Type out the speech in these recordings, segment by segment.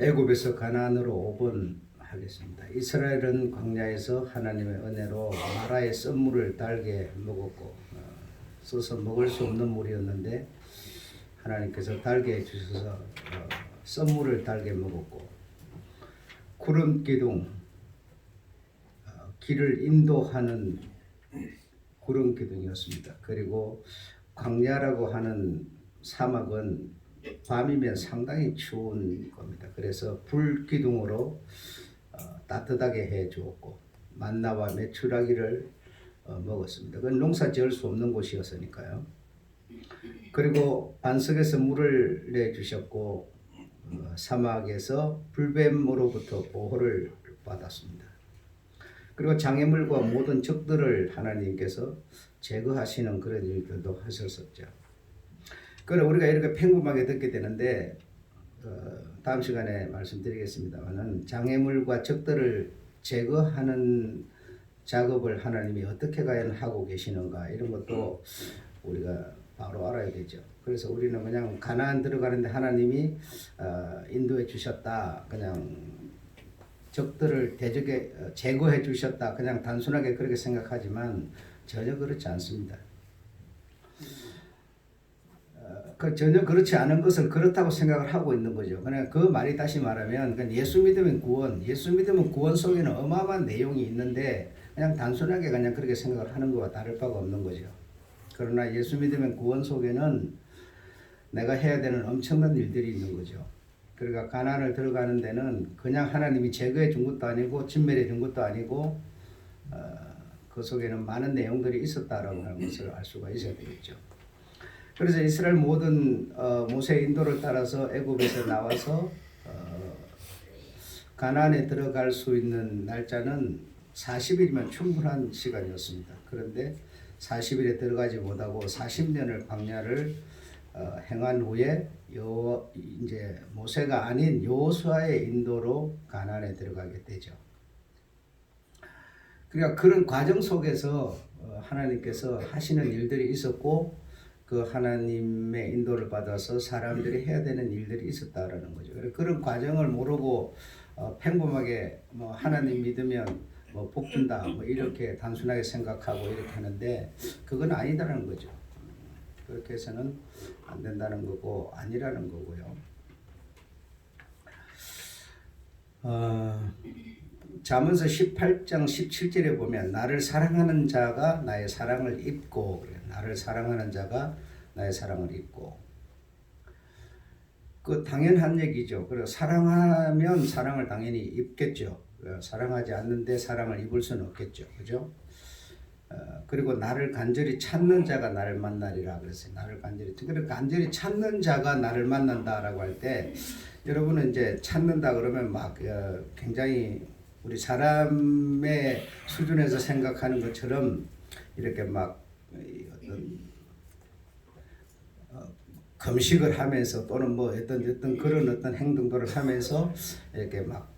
애굽에서 가나안으로 5번 하겠습니다. 이스라엘은 광야에서 하나님의 은혜로 마라의 썬물을 달게 먹었고 써서 먹을 수 없는 물이었는데 하나님께서 달게 해주셔서 썬물을 달게 먹었고, 구름 기둥, 길을 인도하는 구름 기둥이었습니다. 그리고 광야라고 하는 사막은 밤이면 상당히 추운 겁니다. 그래서 불 기둥으로 따뜻하게 해 주었고, 만나와 메추라기를 먹었습니다. 그건 농사 지을 수 없는 곳이었으니까요. 그리고 반석에서 물을 내 주셨고, 사막에서 불뱀으로부터 보호를 받았습니다. 그리고 장애물과 모든 적들을 하나님께서 제거하시는 그런 일들도 하셨었죠. 그래 우리가 이렇게 평범하게 듣게 되는데 다음 시간에 말씀드리겠습니다만은 장애물과 적들을 제거하는 작업을 하나님이 어떻게 과연 하고 계시는가, 이런 것도 우리가 바로 알아야 되죠. 그래서 우리는 그냥 가나안 들어가는데 하나님이 인도해 주셨다, 그냥 적들을 제거해 주셨다, 그냥 단순하게 그렇게 생각하지만 전혀 그렇지 않습니다. 전혀 그렇지 않은 것을 그렇다고 생각을 하고 있는 거죠. 그냥 그 말이 다시 말하면 예수 믿으면 구원, 예수 믿으면 구원 속에는 어마어마한 내용이 있는데 그냥 단순하게 그냥 그렇게 생각을 하는 것과 다를 바가 없는 거죠. 그러나 예수 믿으면 구원 속에는 내가 해야 되는 엄청난 일들이 있는 거죠. 그러니까 가나안을 들어가는 데는 그냥 하나님이 제거해 준 것도 아니고 진멸해 준 것도 아니고 그 속에는 많은 내용들이 있었다라고 하는 것을 알 수가 있어야 되겠죠. 그래서 이스라엘 모든 모세의 인도를 따라서 애굽에서 나와서 가나안에 들어갈 수 있는 날짜는 40일이면 충분한 시간이었습니다. 그런데 40일에 들어가지 못하고 40년을 광야를 행한 후에 이제 모세가 아닌 여호수아의 인도로 가나안에 들어가게 되죠. 그러니까 그런 과정 속에서 하나님께서 하시는 일들이 있었고, 그 하나님의 인도를 받아서 사람들이 해야 되는 일들이 있었다라는 거죠. 그런 과정을 모르고 평범하게 하나님 믿으면 복 준다 이렇게 단순하게 생각하고 이렇게 하는데 그건 아니다라는 거죠. 그렇게 해서는 안 된다는 거고 아니라는 거고요. 잠언서 18장 17절에 보면 나를 사랑하는 자가 나의 사랑을 입고, 나를 사랑하는 자가 나의 사랑을 입고, 그 당연한 얘기죠. 그래서 사랑하면 사랑을 당연히 입겠죠. 사랑하지 않는데 사랑을 입을 수는 없겠죠. 그죠? 그리고 나를 간절히 찾는 자가 나를 만나리라 그랬어요. 나를 간절히 찾는 자가 나를 만난다라고 할 때, 여러분은 이제 찾는다 그러면 막 굉장히 우리 사람의 수준에서 생각하는 것처럼 이렇게 막 어떤 금식을 하면서 또는 어떤 그런 어떤 행동들을 하면서 이렇게 막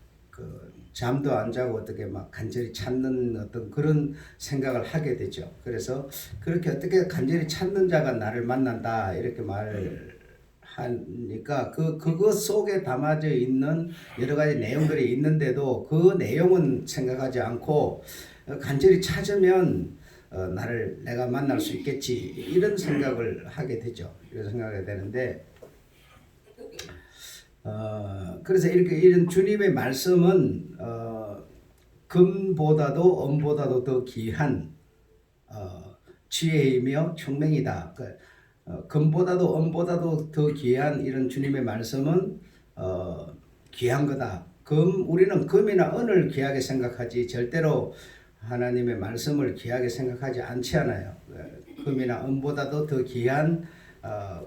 잠도 안 자고 어떻게 막 간절히 찾는 어떤 그런 생각을 하게 되죠. 그래서 그렇게 어떻게 간절히 찾는 자가 나를 만난다 이렇게 말하니까 그것 속에 담아져 있는 여러 가지 내용들이 있는데도 그 내용은 생각하지 않고 간절히 찾으면 내가 만날 수 있겠지 이런 생각을 하게 되죠. 이런 생각이 되는데 그래서 이런 주님의 말씀은 금보다도 은보다도 더 귀한 지혜이며 총명이다. 금보다도 은보다도 더 귀한 이런 주님의 말씀은 귀한 거다. 우리는 금이나 은을 귀하게 생각하지 절대로 하나님의 말씀을 귀하게 생각하지 않지 않아요. 금이나 은보다도 더 귀한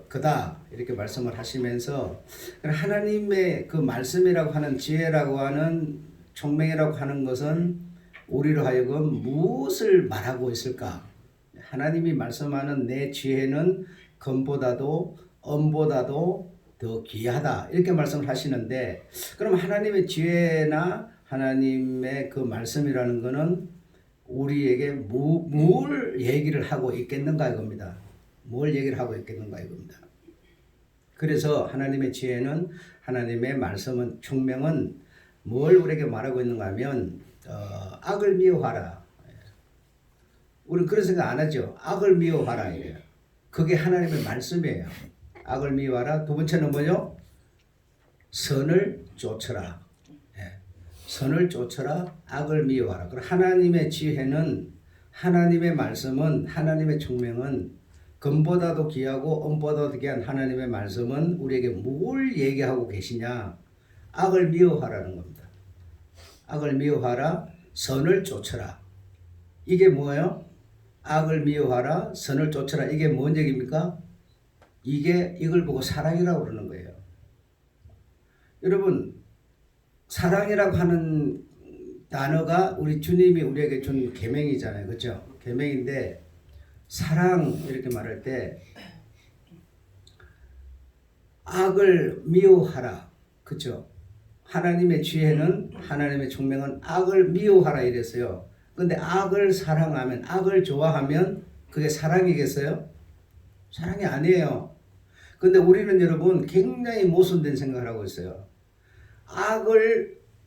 그다 이렇게 말씀을 하시면서 하나님의 그 말씀이라고 하는 지혜라고 하는 총명이라고 하는 것은 우리로 하여금 무엇을 말하고 있을까? 하나님이 말씀하는 내 지혜는 금보다도 은보다도 더 귀하다 이렇게 말씀을 하시는데, 그럼 하나님의 지혜나 하나님의 그 말씀이라는 것은 우리에게 뭘 얘기를 하고 있겠는가 이겁니다. 뭘 얘기를 하고 있겠는가 이겁니다. 그래서 하나님의 지혜는 하나님의 말씀은 총명은 뭘 우리에게 말하고 있는가 하면 악을 미워하라. 우리는 그런 생각 안 하죠. 악을 미워하라 이래요. 그게 하나님의 말씀이에요. 악을 미워하라. 두 번째는 뭐죠? 선을 쫓으라. 예. 선을 쫓으라. 악을 미워하라. 그럼 하나님의 지혜는 하나님의 말씀은 하나님의 총명은 금보다도 귀하고 은보다도 귀한 하나님의 말씀은 우리에게 뭘 얘기하고 계시냐? 악을 미워하라는 겁니다. 악을 미워하라. 선을 쫓으라. 이게 뭐예요? 악을 미워하라. 선을 쫓으라. 이게 뭔 얘기입니까? 이걸 보고 사랑이라고 그러는 거예요. 여러분, 사랑이라고 하는 단어가 우리 주님이 우리에게 준 계명이잖아요. 그렇죠? 계명인데 사랑 이렇게 말할 때 악을 미워하라. 그렇죠? 하나님의 지혜는 하나님의 총명은 악을 미워하라 이랬어요. 근데 악을 사랑하면 악을 좋아하면 그게 사랑이겠어요? 사랑이 아니에요. 근데 우리는 여러분 굉장히 모순된 생각을 하고 있어요.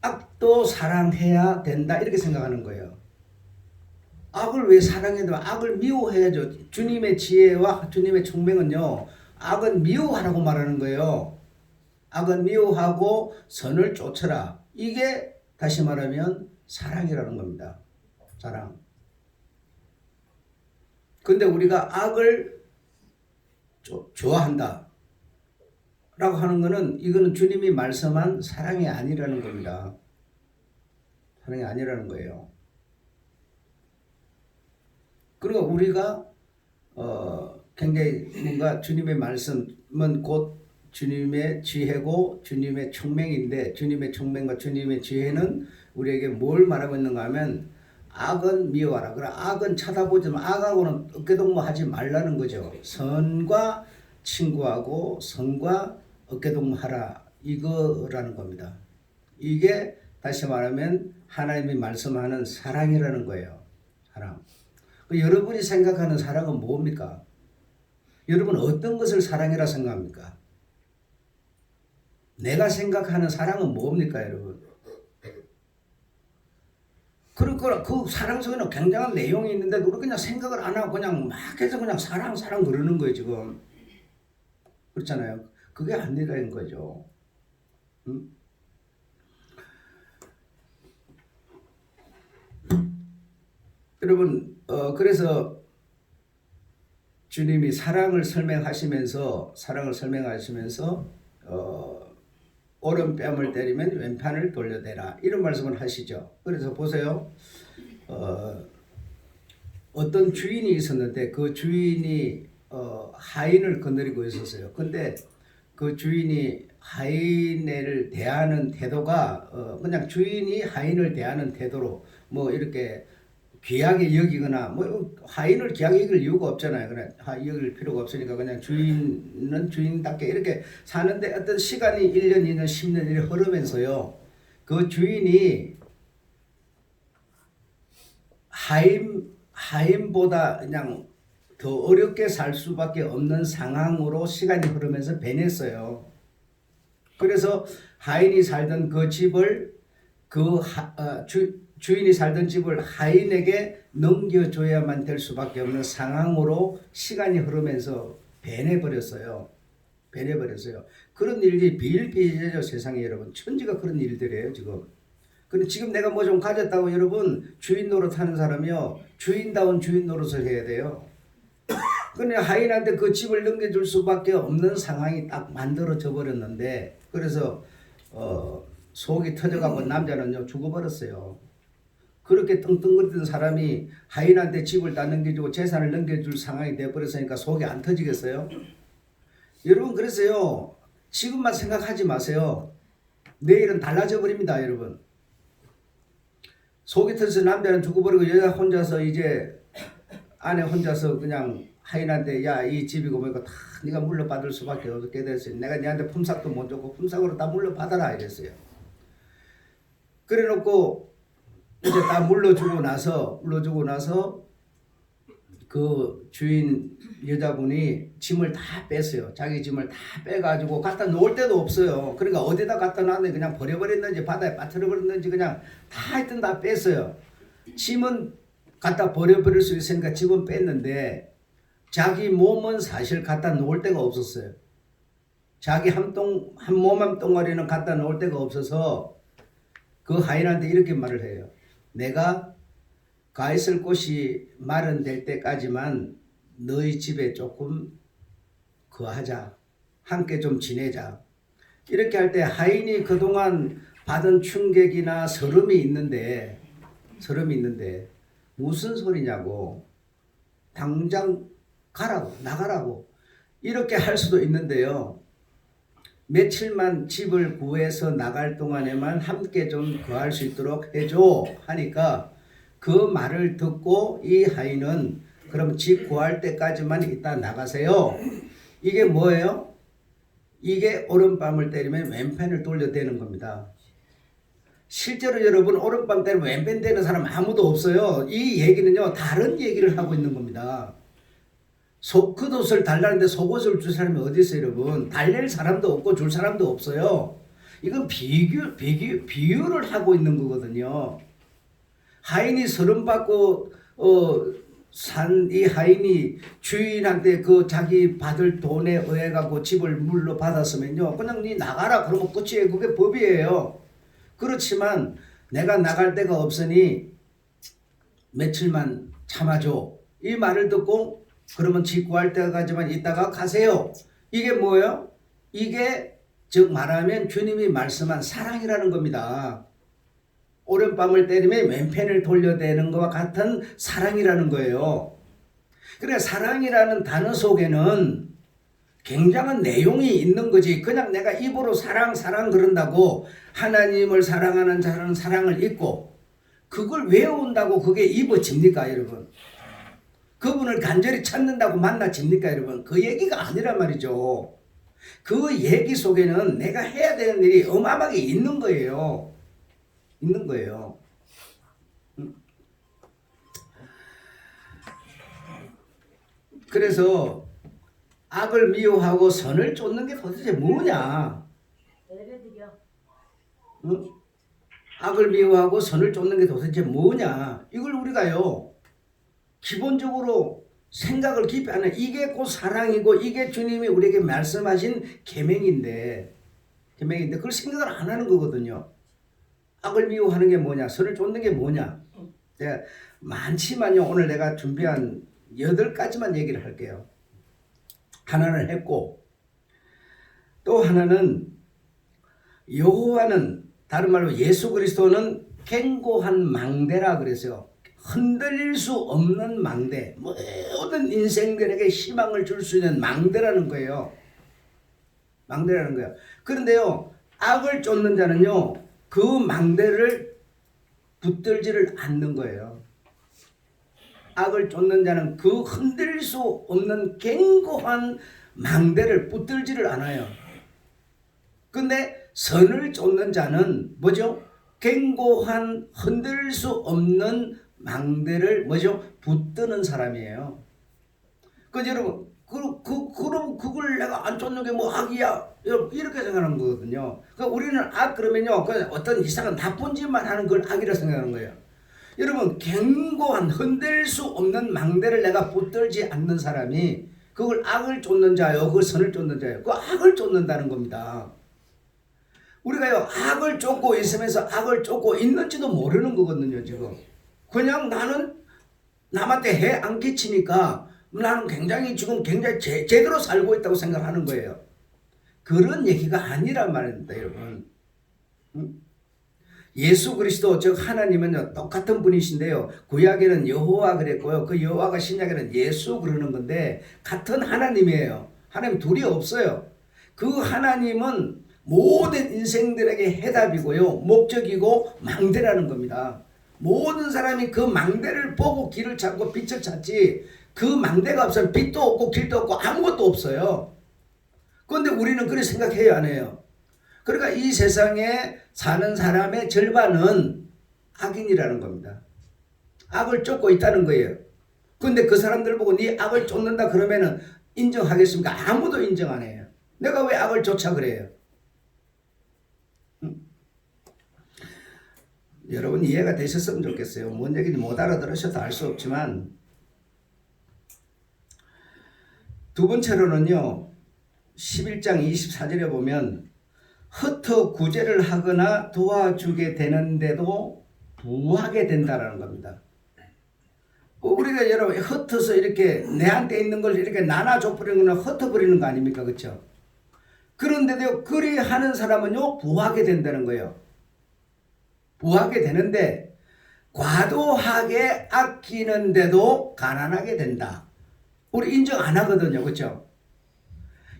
악도 사랑해야 된다 이렇게 생각하는 거예요. 악을 왜 사랑해야 돼? 악을 미워해야죠. 주님의 지혜와 주님의 총명은요. 악은 미워하라고 말하는 거예요. 악은 미워하고 선을 쫓으라. 이게 다시 말하면 사랑이라는 겁니다. 사랑. 근데 우리가 악을 좋아한다 라고 하는 거는 이거는 주님이 말씀한 사랑이 아니라는 겁니다. 사랑이 아니라는 거예요. 그리고 우리가 굉장히 뭔가 주님의 말씀은 곧 주님의 지혜고 주님의 총명인데 주님의 총명과 주님의 지혜는 우리에게 뭘 말하고 있는가 하면 악은 미워하라. 그래 악은 쳐다보지만 악하고는 어깨동무하지 말라는 거죠. 선과 친구하고 선과 어깨동무하라 이거라는 겁니다. 이게 다시 말하면 하나님이 말씀하는 사랑이라는 거예요. 사랑. 여러분이 생각하는 사랑은 뭡니까? 여러분 어떤 것을 사랑이라 생각합니까? 내가 생각하는 사랑은 뭡니까 여러분? 그러니까 그 사랑 속에는 굉장한 내용이 있는데 우리 그냥 생각을 안 하고 그냥 막 해서 그냥 사랑 그러는 거예요 지금. 그렇잖아요. 그게 아니라는 거죠. 여러분 그래서 주님이 사랑을 설명하시면서 오른뺨을 때리면 왼편을 돌려대라 이런 말씀을 하시죠. 그래서 보세요. 어떤 주인이 있었는데 그 주인이 하인을 거느리고 있었어요. 근데 그 주인이 하인을 대하는 태도가 그냥 주인이 하인을 대하는 태도로 뭐 이렇게 귀하게 여기거나 뭐 하인을 귀하게 여길 이유가 없잖아요. 그냥 여길 필요가 없으니까 그냥 주인은 주인답게 이렇게 사는데 어떤 시간이 1년, 2년, 10년 이렇게 흐르면서요. 그 주인이 하인보다 그냥 더 어렵게 살 수밖에 없는 상황으로 시간이 흐르면서 변했어요. 그래서 하인이 살던 그 집을 주인이 살던 집을 하인에게 넘겨줘야만 될 수밖에 없는 상황으로 시간이 흐르면서 변해버렸어요. 그런 일이 비일비재죠 세상에 여러분. 천지가 그런 일들이에요 지금. 근데 지금 내가 뭐 좀 가졌다고 여러분 주인 노릇하는 사람이요 주인다운 주인 노릇을 해야 돼요. 근데 하인한테 그 집을 넘겨줄 수밖에 없는 상황이 딱 만들어져 버렸는데 그래서 속이 터져가고 남자는요 죽어버렸어요. 그렇게 떵떵거리던 사람이 하인한테 집을 다 넘겨주고 재산을 넘겨줄 상황이 되어버렸으니까 속이 안 터지겠어요? 여러분 그래서요 지금만 생각하지 마세요. 내일은 달라져 버립니다 여러분. 속이 터져서 남자는 죽어버리고 여자 혼자서 이제 아내 혼자서 그냥 하인한테 야 이 집이고 뭐고 다 네가 물려받을 수밖에 없게 됐어요. 내가 네한테 품삯도 못 줬고 품삯으로 다 물려받아라 이랬어요. 그래놓고 이제 다 물려주고 나서 그 주인 여자분이 짐을 다 뺐어요. 자기 짐을 다 빼가지고 갖다 놓을 데도 없어요. 그러니까 어디다 갖다 놨는지 그냥 버려버렸는지 바다에 빠뜨려버렸는지 그냥 다 하여튼 다 뺐어요. 짐은 갖다 버려버릴 수 있으니까 짐은 뺐는데 자기 몸은 사실 갖다 놓을 데가 없었어요. 자기 한 몸 한 덩어리는 갖다 놓을 데가 없어서 그 하인한테 이렇게 말을 해요. 내가 가 있을 곳이 마련될 때까지만 너희 집에 조금 거하자. 함께 좀 지내자. 이렇게 할 때 하인이 그동안 받은 충격이나 서름이 있는데 무슨 소리냐고. 당장 가라고, 나가라고. 이렇게 할 수도 있는데요. 며칠만 집을 구해서 나갈 동안에만 함께 좀 거할 수 있도록 해줘 하니까 그 말을 듣고 이 하인은 그럼 집 구할 때까지만 이따 나가세요. 이게 뭐예요? 이게 오른밤을 때리면 왼편을 돌려대는 겁니다. 실제로 여러분 오른밤 때리면 왼편 되는 사람 아무도 없어요. 이 얘기는요 다른 얘기를 하고 있는 겁니다. 겉옷을 달라는데 속옷을 줄 사람이 어디 있어요, 여러분? 달랠 사람도 없고 줄 사람도 없어요. 이건 비유를 하고 있는 거거든요. 하인이 서름 받고 산 이 하인이 주인한테 그 자기 받을 돈에 의해 갖고 집을 물로 받았으면요, 그냥 니 나가라 그러면 끝이에요. 그게 법이에요. 그렇지만 내가 나갈 데가 없으니 며칠만 참아줘. 이 말을 듣고 그러면 집 구할 때까지만 있다가 가세요. 이게 뭐예요? 이게 즉 말하면 주님이 말씀한 사랑이라는 겁니다. 오른밤을 때리면 왼편을 돌려대는 것과 같은 사랑이라는 거예요. 그래 사랑이라는 단어 속에는 굉장한 내용이 있는 거지. 그냥 내가 입으로 사랑 그런다고 하나님을 사랑하는 자는 사랑을 잊고 그걸 외운다고 그게 입어집니까 여러분? 그분을 간절히 찾는다고 만나집니까 여러분? 그 얘기가 아니란 말이죠. 그 얘기 속에는 내가 해야 되는 일이 어마어마하게 있는 거예요. 있는 거예요. 그래서 악을 미워하고 선을 쫓는 게 도대체 뭐냐? 응? 악을 미워하고 선을 쫓는 게 도대체 뭐냐? 이걸 우리가요 기본적으로 생각을 깊이 하는 이게 곧 사랑이고 이게 주님이 우리에게 말씀하신 계명인데 그걸 생각을 안 하는 거거든요. 악을 미워하는 게 뭐냐? 선을 쫓는 게 뭐냐? 내가 많지만요. 오늘 내가 준비한 8가지만 얘기를 할게요. 하나는 했고 또 하나는 여호와는 다른 말로 예수 그리스도는 견고한 망대라 그랬어요. 흔들릴 수 없는 망대. 모든 인생들에게 희망을 줄 수 있는 망대라는 거예요. 망대라는 거예요. 그런데요. 악을 쫓는 자는요. 그 망대를 붙들지를 않는 거예요. 악을 쫓는 자는 그 흔들릴 수 없는 견고한 망대를 붙들지를 않아요. 근데 선을 쫓는 자는 뭐죠? 견고한 흔들릴 수 없는 망대를 뭐죠? 붙드는 사람이에요. 그래서 여러분 그럼 그걸 내가 안 쫓는 게 뭐 악이야? 이렇게 생각하는 거거든요. 그러니까 우리는 악 그러면요, 어떤 이상한 나쁜 짓만 하는 걸 악이라 생각하는 거예요. 여러분 견고한 흔들 수 없는 망대를 내가 붙들지 않는 사람이 그걸 악을 쫓는 자요, 그걸 선을 쫓는 자요. 그 악을 쫓는다는 겁니다. 우리가요 악을 쫓고 있으면서 악을 쫓고 있는지도 모르는 거거든요. 지금 그냥 나는 남한테 해 안 끼치니까 나는 굉장히 제대로 살고 있다고 생각하는 거예요. 그런 얘기가 아니란 말입니다, 여러분. 예수 그리스도 즉 하나님은 똑같은 분이신데요. 구약에는 여호와 그랬고요. 그 여호와가 신약에는 예수 그러는 건데 같은 하나님이에요. 하나님 둘이 없어요. 그 하나님은 모든 인생들에게 해답이고요. 목적이고 망대라는 겁니다. 모든 사람이 그 망대를 보고 길을 찾고 빛을 찾지 그 망대가 없으면 빛도 없고 길도 없고 아무것도 없어요. 그런데 우리는 그렇게 생각해요, 안 해요? 그러니까 이 세상에 사는 사람의 절반은 악인이라는 겁니다. 악을 쫓고 있다는 거예요. 근데 그 사람들 보고 네 악을 쫓는다 그러면은 인정하겠습니까? 아무도 인정 안 해요. 내가 왜 악을 쫓아 그래요? 여러분 이해가 되셨으면 좋겠어요. 뭔 얘기인지 못 알아들으셔도 알 수 없지만, 두 번째로는요, 11장 24절에 보면 흩어 구제를 하거나 도와주게 되는데도 부하게 된다라는 겁니다. 우리가 여러분 흩어서 이렇게 내한테 있는 걸 이렇게 나눠줘 버리는 거는 흩어버리는 거 아닙니까? 그렇죠? 그런데도 그리 하는 사람은요 부하게 된다는 거예요. 부하게 되는데 과도하게 아끼는데도 가난하게 된다. 우리 인정 안 하거든요. 그렇죠?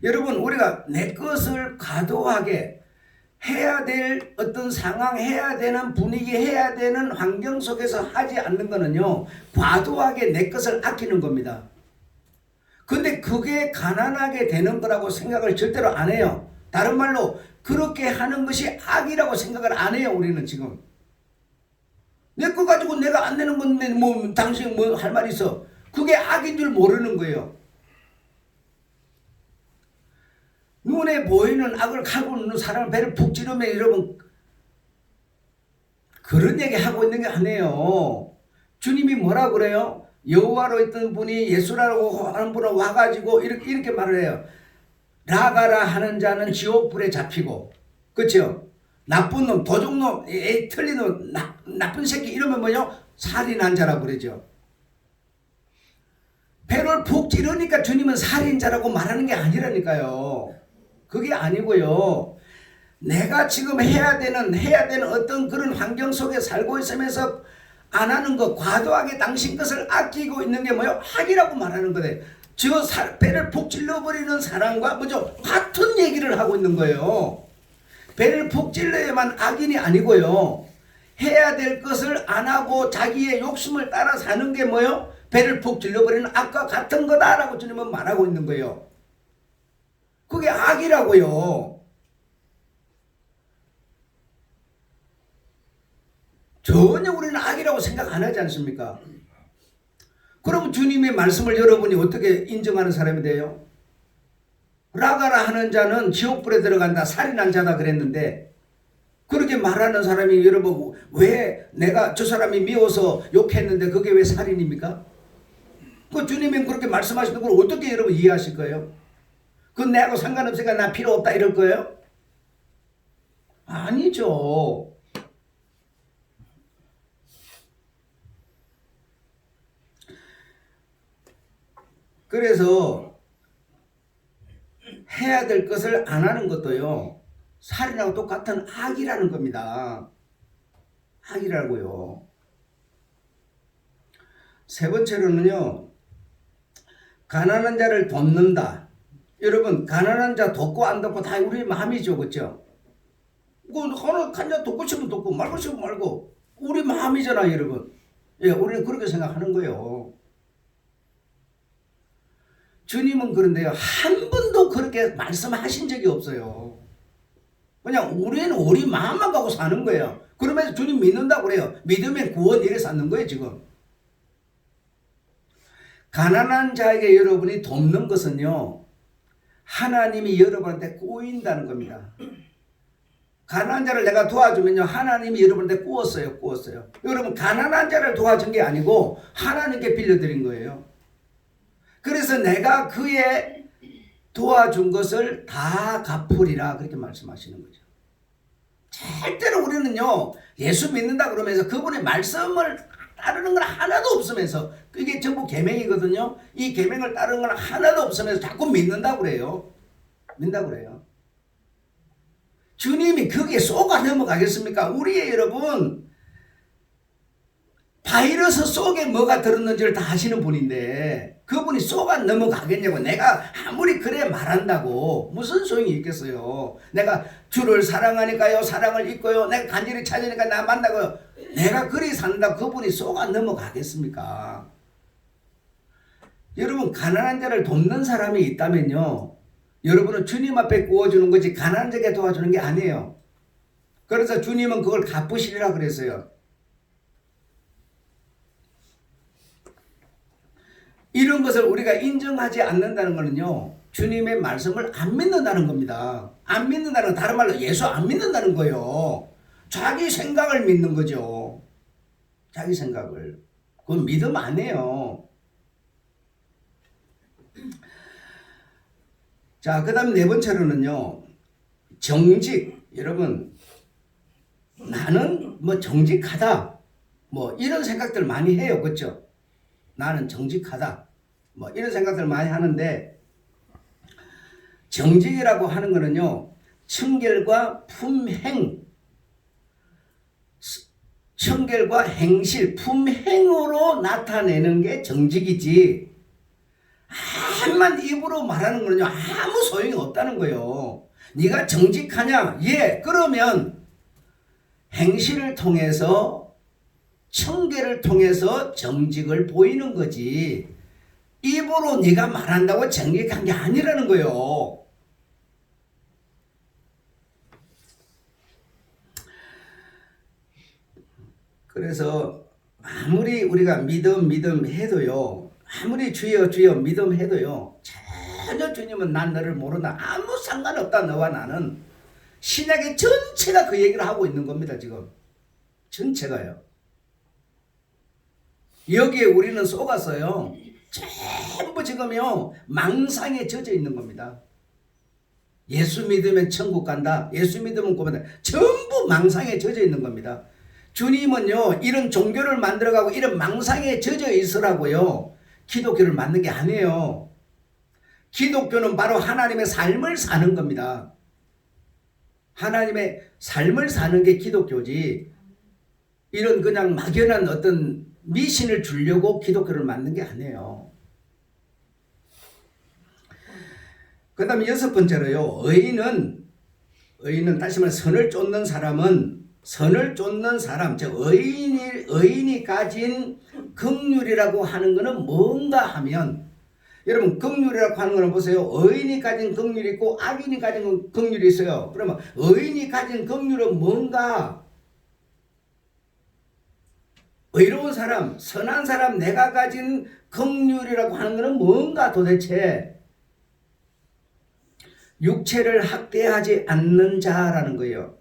여러분 우리가 내 것을 과도하게 해야 될 어떤 상황, 해야 되는 분위기, 해야 되는 환경 속에서 하지 않는 거는요 과도하게 내 것을 아끼는 겁니다. 근데 그게 가난하게 되는 거라고 생각을 절대로 안 해요. 다른 말로 그렇게 하는 것이 악이라고 생각을 안 해요. 우리는 지금 내 거 가지고 내가 안 내는 건데 뭐 당신 뭐 할 말 있어. 그게 악인 줄 모르는 거예요. 눈에 보이는 악을 가고 있는 사람을 배를 푹 찌르면 여러분 그런 얘기 하고 있는 게 아니에요. 주님이 뭐라 그래요? 여호와로 있던 분이 예수라고 하는 분은 와가지고 이렇게 말을 해요. 라가라 하는 자는 지옥불에 잡히고, 그렇죠? 나쁜 놈, 도둑놈, 틀린 놈, 나쁜 새끼 이러면 뭐요? 살인한 자라고 그러죠. 배를 푹 찌르니까 주님은 살인자라고 말하는 게 아니라니까요. 그게 아니고요. 내가 지금 해야 되는 어떤 그런 환경 속에 살고 있으면서 안 하는 것, 과도하게 당신 것을 아끼고 있는 게 뭐요? 악이라고 말하는 거예요. 배를 푹 찔러버리는 사람과 뭐죠? 같은 얘기를 하고 있는 거예요. 배를 푹 찔러야만 악인이 아니고요. 해야 될 것을 안 하고 자기의 욕심을 따라 사는 게 뭐요? 배를 푹 찔러버리는 악과 같은 거다라고 주님은 말하고 있는 거예요. 그게 악이라고요. 전혀 우리는 악이라고 생각 안 하지 않습니까? 그럼 주님의 말씀을 여러분이 어떻게 인정하는 사람이 돼요? 라가라 하는 자는 지옥불에 들어간다, 살인한 자다 그랬는데, 그렇게 말하는 사람이 여러분 왜 내가 저 사람이 미워서 욕했는데 그게 왜 살인입니까? 그 주님이 그렇게 말씀하시는 걸 어떻게 여러분 이해하실 거예요? 그건 내하고 상관없으니까 나 필요 없다 이럴 거예요? 아니죠. 그래서 해야 될 것을 안 하는 것도요 살인하고 똑같은 악이라는 겁니다. 악이라고요. 세 번째로는요 가난한 자를 돕는다. 여러분 가난한 자 돕고 안 돕고 다 우리 마음이죠. 그렇죠? 하나 간자 돕고 싶으면 돕고 말고 싶으면 말고 우리 마음이잖아요. 여러분. 예, 우리는 그렇게 생각하는 거예요. 주님은 그런데요 한 번도 그렇게 말씀하신 적이 없어요. 그냥 우리는 우리 마음만 갖고 사는 거예요. 그러면서 주님 믿는다고 그래요. 믿으면 구원 이래 쌓는 거예요. 지금 가난한 자에게 여러분이 돕는 것은요 하나님이 여러분한테 꼬인다는 겁니다. 가난한 자를 내가 도와주면요 하나님이 여러분한테 꾸었어요. 여러분 가난한 자를 도와준 게 아니고 하나님께 빌려드린 거예요. 그래서 내가 그의 도와준 것을 다 갚으리라 그렇게 말씀하시는 거죠. 절대로 우리는요 예수 믿는다 그러면서 그분의 말씀을 따르는 건 하나도 없으면서 그게 전부 계명이거든요. 이 계명을 따르는 건 하나도 없으면서 자꾸 믿는다고 그래요. 주님이 거기에 쏘가 넘어가겠습니까? 우리의 여러분 바이러스 속에 뭐가 들었는지를 다 아시는 분인데 그분이 쏘가 넘어가겠냐고. 내가 아무리 그래 말한다고 무슨 소용이 있겠어요. 내가 주를 사랑하니까요 사랑을 잊고요 내가 간절히 찾으니까 나 만나고요 내가 그리 산다고 그분이 쏘가 넘어가겠습니까? 여러분 가난한 자를 돕는 사람이 있다면요 여러분은 주님 앞에 구워주는 거지 가난한 자에게 도와주는 게 아니에요. 그래서 주님은 그걸 갚으시리라 그랬어요. 이런 것을 우리가 인정하지 않는다는 것은요, 주님의 말씀을 안 믿는다는 겁니다. 안 믿는다는 건 다른 말로 예수 안 믿는다는 거예요. 자기 생각을 믿는 거죠. 자기 생각을. 그건 믿음 아니에요. 자, 그 다음 네 번째로는요, 정직. 여러분, 나는 뭐 정직하다, 뭐 이런 생각들 많이 해요. 그렇죠? 나는 정직하다, 뭐 이런 생각들 많이 하는데, 정직이라고 하는 거는요, 청결과 품행, 청결과 행실, 품행으로 나타내는 게 정직이지, 한만 입으로 말하는 거는요, 아무 소용이 없다는 거예요. 네가 정직하냐? 예. 그러면 행실을 통해서, 청결을 통해서 정직을 보이는 거지, 입으로 네가 말한다고 정직한 게 아니라는 거예요. 그래서 아무리 우리가 믿음 해도요, 아무리 주여 주여 믿음 해도요, 전혀 주님은 난 너를 모른다, 아무 상관없다 너와 나는, 신약의 전체가 그 얘기를 하고 있는 겁니다. 지금 전체가요. 여기에 우리는 속았어요. 전부 지금요 망상에 젖어 있는 겁니다. 예수 믿으면 천국 간다, 예수 믿으면 구원한다, 전부 망상에 젖어 있는 겁니다. 주님은요 이런 종교를 만들어가고 이런 망상에 젖어 있으라고요 기독교를 만든 게 아니에요. 기독교는 바로 하나님의 삶을 사는 겁니다. 하나님의 삶을 사는 게 기독교지, 이런 그냥 막연한 어떤 미신을 주려고 기독교를 만든 게 아니에요. 그 다음에 여섯 번째로요, 의인은 다시 말해 선을 쫓는 사람은, 선을 쫓는 사람, 즉 의인이 가진 긍휼이라고 하는 것은 뭔가 하면, 여러분 긍휼이라고 하는 거는 보세요. 의인이 가진 긍휼이 있고 악인이 가진 긍휼이 있어요. 그러면 의인이 가진 긍휼은 뭔가? 의로운 사람, 선한 사람, 내가 가진 긍휼이라고 하는 것은 뭔가 도대체? 육체를 학대하지 않는 자라는 거예요.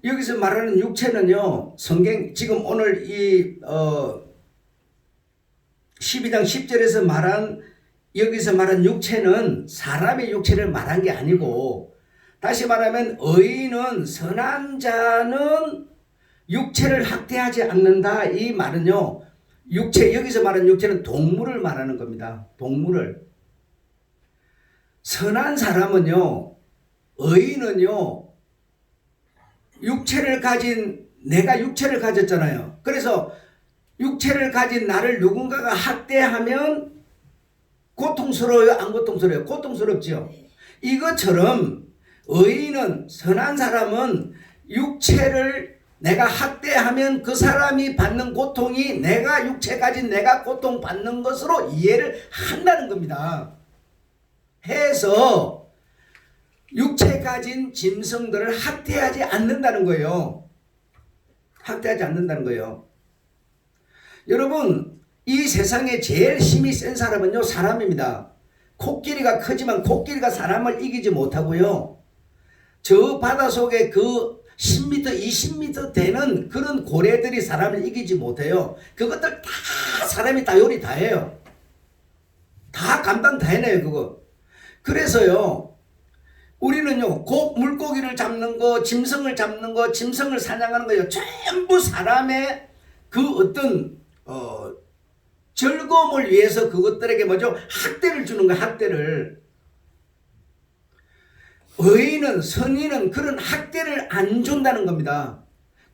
여기서 말하는 육체는요, 성경 지금 오늘 이 12장 10절에서 말한, 여기서 말한 육체는 사람의 육체를 말한 게 아니고, 다시 말하면 의인은, 선한 자는 육체를 학대하지 않는다, 이 말은요, 육체, 여기서 말하는 육체는 동물을 말하는 겁니다. 동물을. 선한 사람은요, 의인은요, 육체를 가진, 내가 육체를 가졌잖아요. 그래서 육체를 가진 나를 누군가가 학대하면 고통스러워요? 안 고통스러워요? 고통스럽죠. 이것처럼 의인은, 선한 사람은 육체를 내가 학대하면 그 사람이 받는 고통이 내가 육체 가진 내가 고통받는 것으로 이해를 한다는 겁니다. 해서 육체 가진 짐승들을 학대하지 않는다는 거예요. 학대하지 않는다는 거예요. 여러분, 이 세상에 제일 힘이 센 사람은요, 사람입니다. 코끼리가 크지만 코끼리가 사람을 이기지 못하고요, 저 바닷속에 그 10m, 20m 되는 그런 고래들이 사람을 이기지 못해요. 그것들 다 사람이 다 요리 다 해요. 다 감당 다 해내요, 그거. 그래서요, 우리는요, 물고기를 잡는 거, 짐승을 잡는 거, 짐승을 사냥하는 거요, 전부 사람의 그 어떤 즐거움을 위해서 그것들에게 뭐죠? 학대를 주는 거야, 학대를. 의인은, 선인은 그런 학대를 안 준다는 겁니다.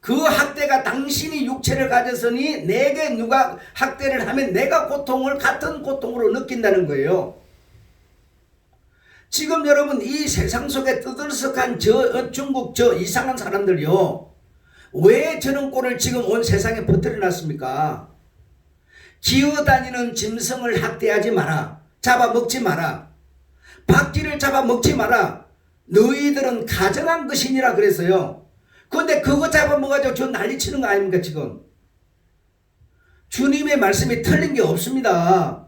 그 학대가, 당신이 육체를 가졌으니 내게 누가 학대를 하면 내가 고통을 같은 고통으로 느낀다는 거예요. 지금 여러분 이 세상 속에 떠들썩한 중국 이상한 사람들요, 왜 저런 꼴을 지금 온 세상에 퍼뜨려 놨습니까? 기어다니는 짐승을 학대하지 마라, 잡아먹지 마라, 박쥐를 잡아먹지 마라, 너희들은 가정한 것이니라 그랬어요. 그런데 그거 잡아먹어가지고 저 난리치는 거 아닙니까 지금? 주님의 말씀이 틀린 게 없습니다.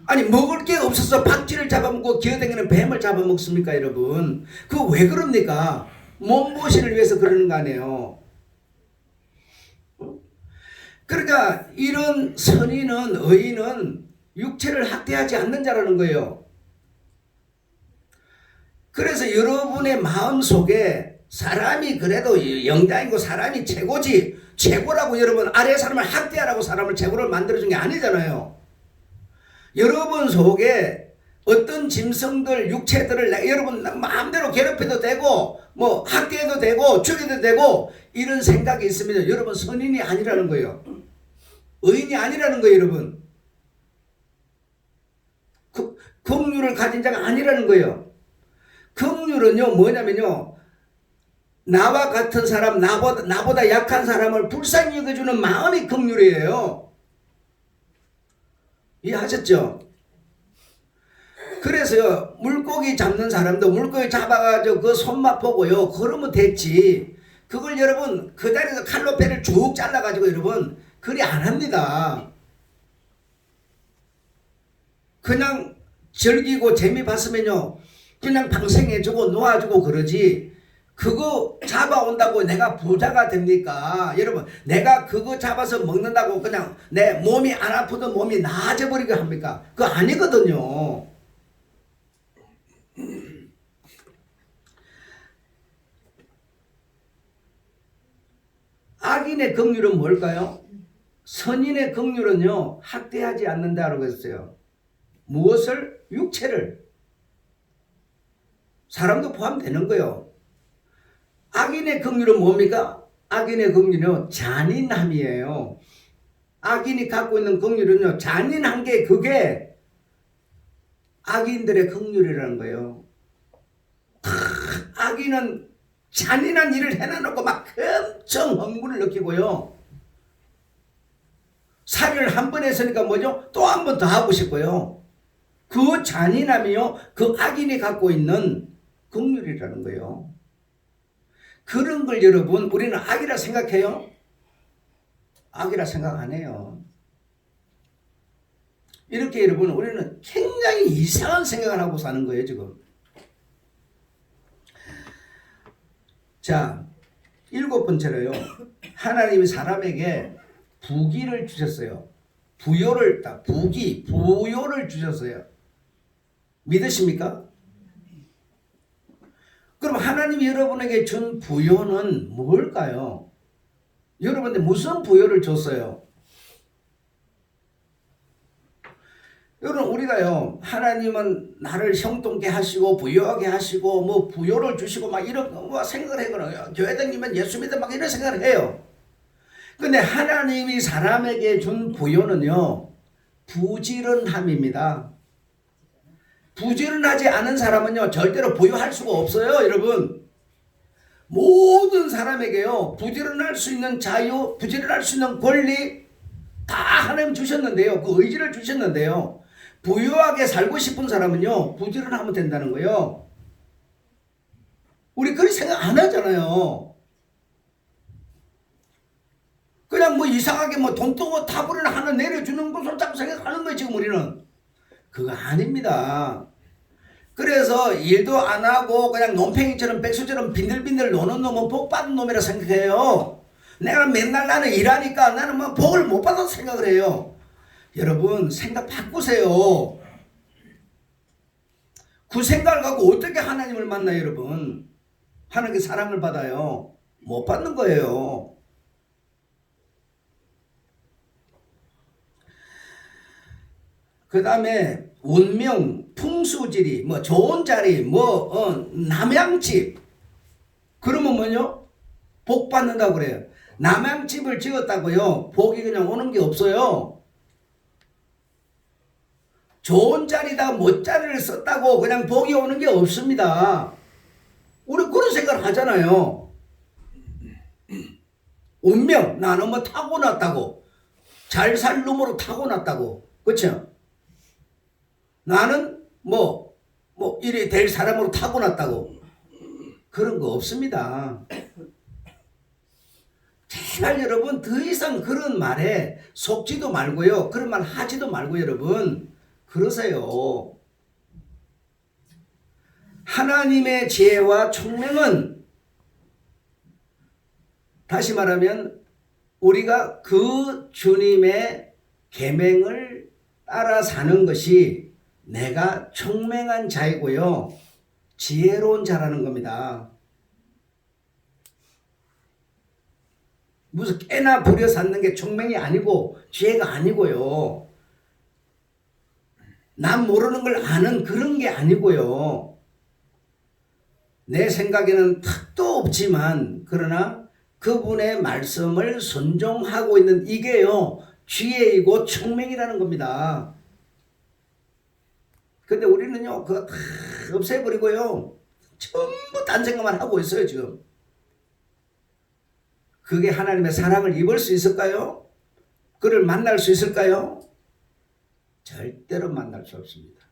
아니 먹을 게 없어서 박쥐를 잡아먹고 기어다니는 뱀을 잡아먹습니까 여러분? 그거 왜 그럽니까? 몸보신을 위해서 그러는 거 아니에요. 그러니까 이런 선인은 의인은 육체를 학대하지 않는 자라는 거예요. 그래서 여러분의 마음속에 사람이 그래도 영장이고 사람이 최고지, 최고라고 여러분 아래 사람을 학대하라고 사람을 최고를 만들어준 게 아니잖아요. 여러분 속에 어떤 짐승들 육체들을 여러분 마음대로 괴롭혀도 되고 뭐 학대해도 되고 죽여도 되고 이런 생각이 있으면 여러분 선인이 아니라는 거예요. 의인이 아니라는 거예요 여러분. 긍휼을 가진 자가 아니라는 거예요. 긍휼은요 뭐냐면요, 나와 같은 사람, 나보다 약한 사람을 불쌍히 여겨주는 마음이 긍휼이에요. 이해하셨죠? 그래서요 물고기 잡는 사람도 물고기 잡아가지고 그 손맛 보고요 그러면 됐지, 그걸 여러분 그 자리에서 칼로 배를 쭉 잘라가지고 여러분 그리 안 합니다. 그냥 즐기고 재미 봤으면요 그냥 방생해주고 놓아주고 그러지, 그거 잡아온다고 내가 부자가 됩니까? 여러분 내가 그거 잡아서 먹는다고 그냥 내 몸이 안 아프던 몸이 나아져 버리게 합니까? 그거 아니거든요. 악인의 긍휼은 뭘까요? 선인의 긍휼은요 학대하지 않는다라고 했어요. 무엇을? 육체를. 사람도 포함되는 거예요. 악인의 긍휼은 뭡니까? 악인의 긍휼은 잔인함이에요. 악인이 갖고 있는 긍휼은요 잔인한 게 그게 악인들의 긍휼이라는 거예요. 악인은 잔인한 일을 해놔놓고 막 엄청 흥분을 느끼고요. 살인을 한 번 했으니까 뭐죠? 또 한 번 더 하고 싶고요. 그 잔인함이요 그 악인이 갖고 있는 긍휼이라는 거예요. 그런 걸 여러분 우리는 악이라 생각해요? 악이라 생각 안 해요. 이렇게 여러분 우리는 굉장히 이상한 생각을 하고 사는 거예요 지금. 자, 7번째로요. 하나님이 사람에게 부귀를 주셨어요. 부요를 주셨어요. 믿으십니까? 그럼 하나님이 여러분에게 준 부요는 뭘까요? 여러분한테 무슨 부요를 줬어요? 여러분 우리가요 하나님은 나를 형통케 하시고 부유하게 하시고 뭐 부요를 주시고 막 이런 거 생각을 해거든요. 교회 다니면 예수 믿어 막 이런 생각을 해요. 근데 하나님이 사람에게 준 부요는요 부지런함입니다. 부지런하지 않은 사람은요 절대로 부유할 수가 없어요 여러분. 모든 사람에게요 부지런할 수 있는 자유, 부지런할 수 있는 권리 다 하나님 주셨는데요, 그 의지를 주셨는데요, 부유하게 살고 싶은 사람은요 부지런하면 된다는 거예요. 우리 그런 생각 안 하잖아요. 그냥 뭐 이상하게 뭐 돈도 타부를 하나 내려주는 것을 자꾸 생각하는 거예요 지금 우리는. 그거 아닙니다. 그래서 일도 안 하고 그냥 논팽이처럼 백수처럼 빈들빈들 노는 놈은 복 받은 놈이라 생각해요. 내가 맨날 나는 일하니까 나는 뭐 복을 못 받아서 생각을 해요. 여러분 생각 바꾸세요. 그 생각을 갖고 어떻게 하나님을 만나요 여러분? 하나님께 사랑을 받아요? 못 받는 거예요. 그 다음에 운명, 풍수지리, 뭐 좋은 자리, 남양집, 그러면 뭐요? 복 받는다고 그래요. 남양집을 지었다고요 복이 그냥 오는 게 없어요. 좋은 자리다 못자리를 썼다고 그냥 복이 오는 게 없습니다. 우리 그런 생각을 하잖아요. 운명, 나는 뭐 타고났다고, 잘 살 놈으로 타고났다고, 그렇죠? 나는 이래 될 사람으로 타고났다고, 그런 거 없습니다. 제발 여러분 더 이상 그런 말에 속지도 말고요. 그런 말 하지도 말고 여러분 그러세요. 하나님의 지혜와 총명은 다시 말하면 우리가 그 주님의 계명을 따라 사는 것이 내가 총명한 자이고요. 지혜로운 자라는 겁니다. 무슨 깨나 부려 쌓는 게 총명이 아니고 지혜가 아니고요. 남 모르는 걸 아는 그런 게 아니고요. 내 생각에는 탁도 없지만 그러나 그분의 말씀을 순종하고 있는 이게요. 지혜이고 총명이라는 겁니다. 근데 우리는요. 그거 다 없애버리고요. 전부 딴 생각만 하고 있어요 지금. 그게 하나님의 사랑을 입을 수 있을까요? 그를 만날 수 있을까요? 절대로 만날 수 없습니다.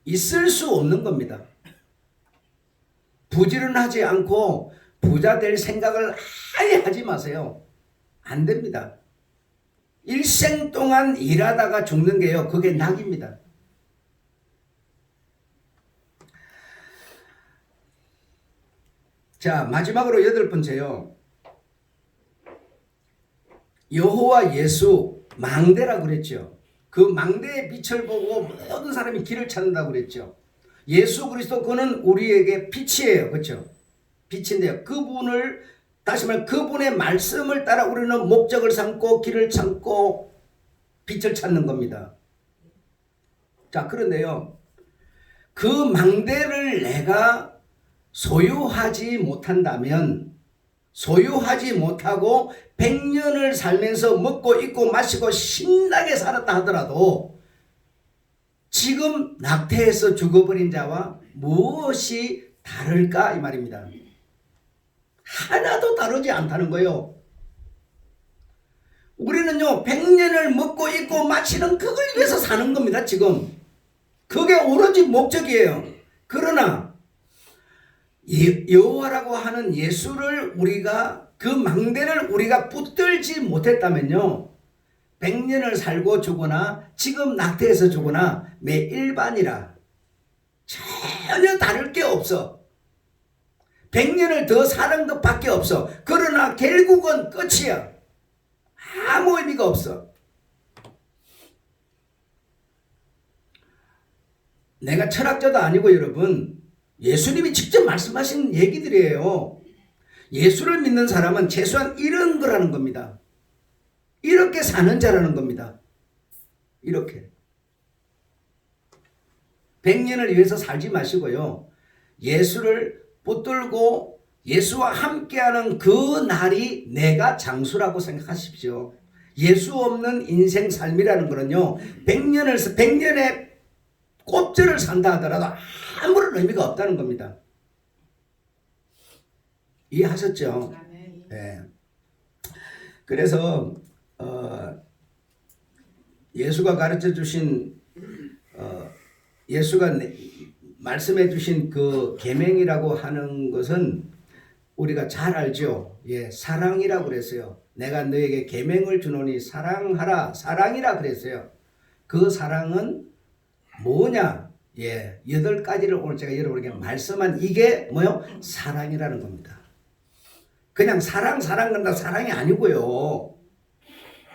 있을 수 없는 겁니다. 부지런하지 않고 부자 될 생각을 아예 하지 마세요. 안 됩니다. 일생 동안 일하다가 죽는 게요. 그게 낙입니다. 자, 마지막으로 8번째요. 여호와 예수 망대라고 그랬죠. 그 망대의 빛을 보고 모든 사람이 길을 찾는다고 그랬죠. 예수 그리스도 그는 우리에게 빛이에요. 그렇죠? 빛인데요. 그분을 다시 말해 그분의 말씀을 따라 우리는 목적을 삼고 길을 찾고 빛을 찾는 겁니다. 자, 그런데요. 그 망대를 내가 소유하지 못한다면 소유하지 못하고 100년을 살면서 먹고 입고 마시고 신나게 살았다 하더라도 지금 낙태해서 죽어버린 자와 무엇이 다를까 이 말입니다. 하나도 다르지 않다는 거예요. 우리는요 100년을 먹고 입고 마시는 그걸 위해서 사는 겁니다. 지금 그게 오로지 목적이에요. 그러나 여호와라고 하는 예수를 우리가 그 망대를 우리가 붙들지 못했다면요 100년을 살고 죽거나 지금 낙태해서 죽거나 매 일반이라 전혀 다를 게 없어. 100년을 더 사는 것밖에 없어. 그러나 결국은 끝이야. 아무 의미가 없어. 내가 철학자도 아니고 여러분 예수님이 직접 말씀하신 얘기들이에요. 예수를 믿는 사람은 최소한 이런 거라는 겁니다. 이렇게 사는 자라는 겁니다. 이렇게 100년을 위해서 살지 마시고요. 예수를 붙들고 예수와 함께하는 그 날이 내가 장수라고 생각하십시오. 예수 없는 인생 삶이라는 거는요. 100년의 곱절을 산다 하더라도 아무런 의미가 없다는 겁니다. 이해하셨죠? 네. 그래서 예수가 가르쳐 주신 예수가 말씀해 주신 그 계명이라고 하는 것은 우리가 잘 알죠. 예, 사랑이라고 그랬어요. 내가 너에게 계명을 주노니 사랑하라. 사랑이라 그랬어요. 그 사랑은 뭐냐? 예, 8가지를 오늘 제가 여러분에게 말씀한 이게 뭐요? 사랑이라는 겁니다. 그냥 사랑 간다 사랑이 아니고요.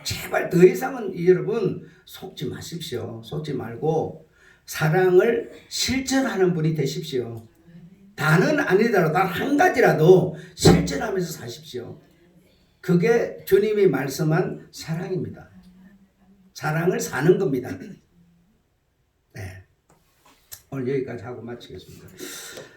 제발 더 이상은 여러분 속지 마십시오. 속지 말고 사랑을 실천하는 분이 되십시오. 다는 아니더라도 단 한 가지라도 실천하면서 사십시오. 그게 주님이 말씀한 사랑입니다. 사랑을 사는 겁니다. 네. 오늘 여기까지 하고 마치겠습니다.